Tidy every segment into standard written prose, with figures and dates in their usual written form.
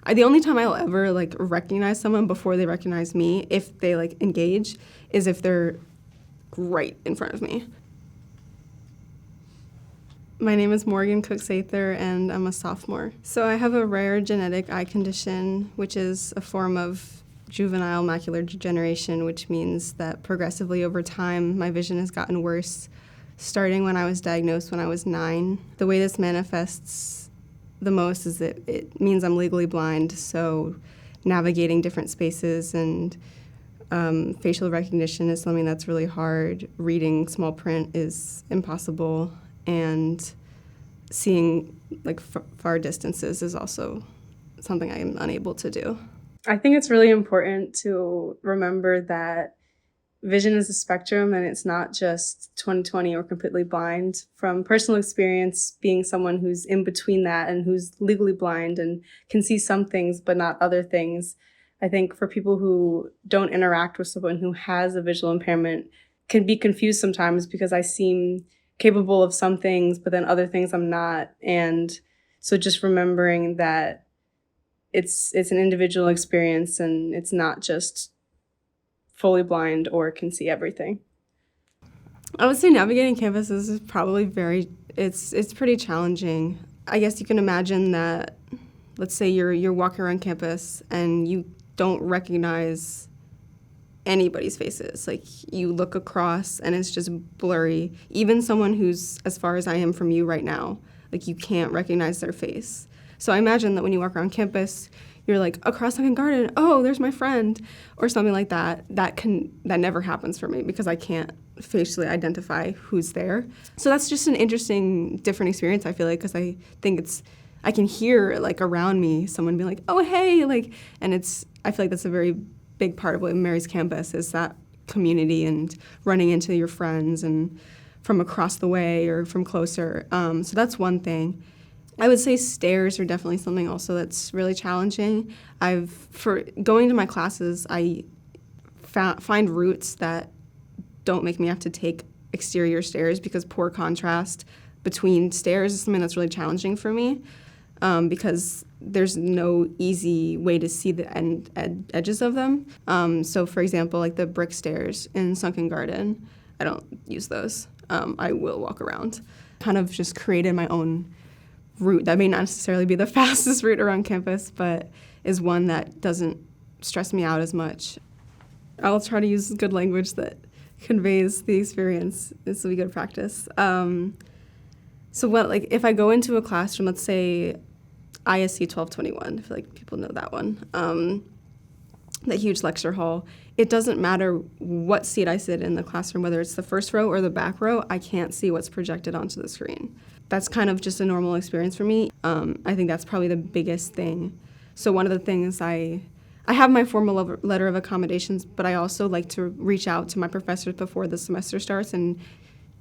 The only time I'll ever like recognize someone before they recognize me, if they like engage, is if they're right in front of me. My name is Morgan Cook-Sather, and I'm a sophomore. So I have a rare genetic eye condition, which is a form of juvenile macular degeneration, which means that progressively over time, my vision has gotten worse, starting when I was diagnosed when I was 9. The way this manifests the most is that it means I'm legally blind, so navigating different spaces and facial recognition is something that's really hard. Reading small print is impossible, and seeing like far distances is also something I am unable to do. I think it's really important to remember that vision is a spectrum, and it's not just 20/20 or completely blind. From personal experience, being someone who's in between that and who's legally blind and can see some things but not other things, I think for people who don't interact with someone who has a visual impairment can be confused sometimes because I seem capable of some things, but then other things I'm not. And so just remembering that it's an individual experience, and it's not just fully blind or can see everything. I would say navigating campus is probably it's pretty challenging. I guess you can imagine that, let's say you're walking around campus and you don't recognize anybody's faces. Like, you look across and it's just blurry. Even someone who's as far as I am from you right now, like, you can't recognize their face. So I imagine that when you walk around campus, you're like, across Second Garden, oh, there's my friend, or something like that. That never happens for me because I can't facially identify who's there. So that's just an interesting, different experience, I feel like, because I think I can hear, like, around me someone being like, oh, hey, like, and I feel like that's a very big part of what Mary's campus is, that community and running into your friends and from across the way or from closer. So that's one thing. I would say stairs are definitely something also that's really challenging. For going to my classes, I find routes that don't make me have to take exterior stairs because poor contrast between stairs is something that's really challenging for me, because there's no easy way to see the edges of them. So for example, like the brick stairs in Sunken Garden, I don't use those. I will walk around. Kind of just created my own route that may not necessarily be the fastest route around campus, but is one that doesn't stress me out as much. I'll try to use good language that conveys the experience. This will be good practice. So if I go into a classroom, let's say ISC 1221, I feel like people know that one, that huge lecture hall, it doesn't matter what seat I sit in the classroom, whether it's the first row or the back row, I can't see what's projected onto the screen. That's kind of just a normal experience for me. I think that's probably the biggest thing. So one of the things I have my formal letter of accommodations, but I also like to reach out to my professors before the semester starts and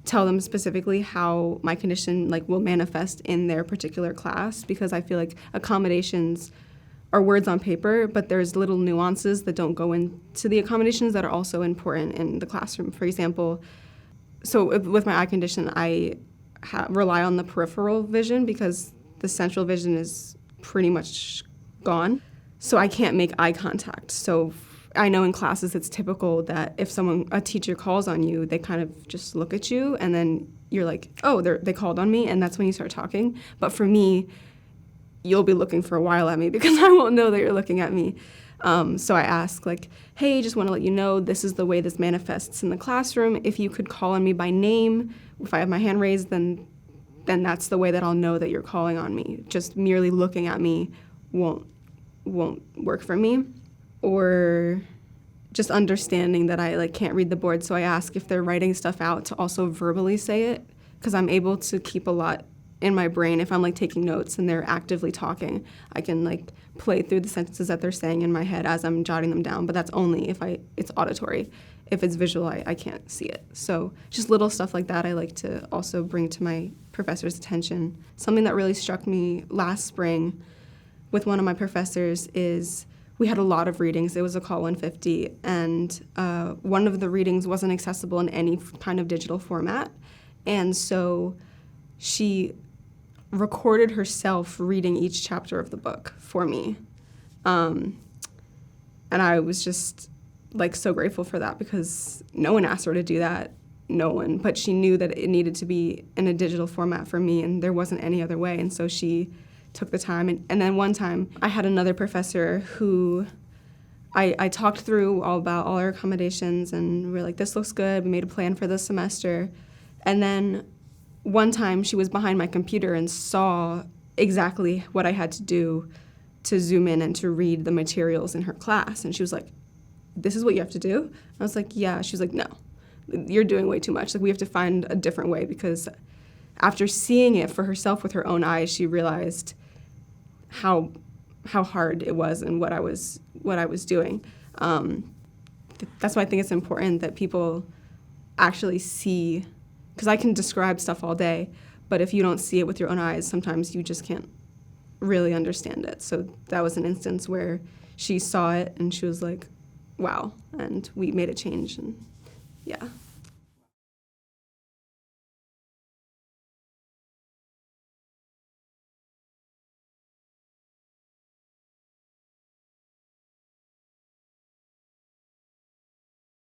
tell them specifically how my condition will manifest in their particular class, because I feel like accommodations are words on paper, but there's little nuances that don't go into the accommodations that are also important in the classroom. For example, so with my eye condition, I rely on the peripheral vision because the central vision is pretty much gone. So I can't make eye contact. So I know in classes it's typical that if a teacher calls on you, they kind of just look at you and then you're like, oh, they called on me, and that's when you start talking. But for me, you'll be looking for a while at me because I won't know that you're looking at me. So I ask, hey, just want to let you know this is the way this manifests in the classroom. If you could call on me by name, if I have my hand raised, then that's the way that I'll know that you're calling on me. Just merely looking at me won't work for me. Or just understanding that I can't read the board, so I ask if they're writing stuff out to also verbally say it, because I'm able to keep a lot in my brain. If I'm taking notes and they're actively talking, I can play through the sentences that they're saying in my head as I'm jotting them down, but that's only if it's auditory. If it's visual, I can't see it. So just little stuff like that I like to also bring to my professor's attention. Something that really struck me last spring with one of my professors is we had a lot of readings. It was a Call 150, and one of the readings wasn't accessible in any kind of digital format. And so she recorded herself reading each chapter of the book for me. And I was just like so grateful for that, because no one asked her to do that. No one. But she knew that it needed to be in a digital format for me, and there wasn't any other way. And so she took the time. And then one time I had another professor who I talked through all about all our accommodations, and we were like, this looks good. We made a plan for this semester. And then one time she was behind my computer and saw exactly what I had to do to zoom in and to read the materials in her class. And she was like, this is what you have to do? I was like, yeah. She was like, no, you're doing way too much. Like, we have to find a different way, because after seeing it for herself with her own eyes, she realized how hard it was and what I was doing. That's why I think it's important that people actually see, because I can describe stuff all day, but if you don't see it with your own eyes, sometimes you just can't really understand it. So that was an instance where she saw it and she was like, wow, and we made a change, and yeah.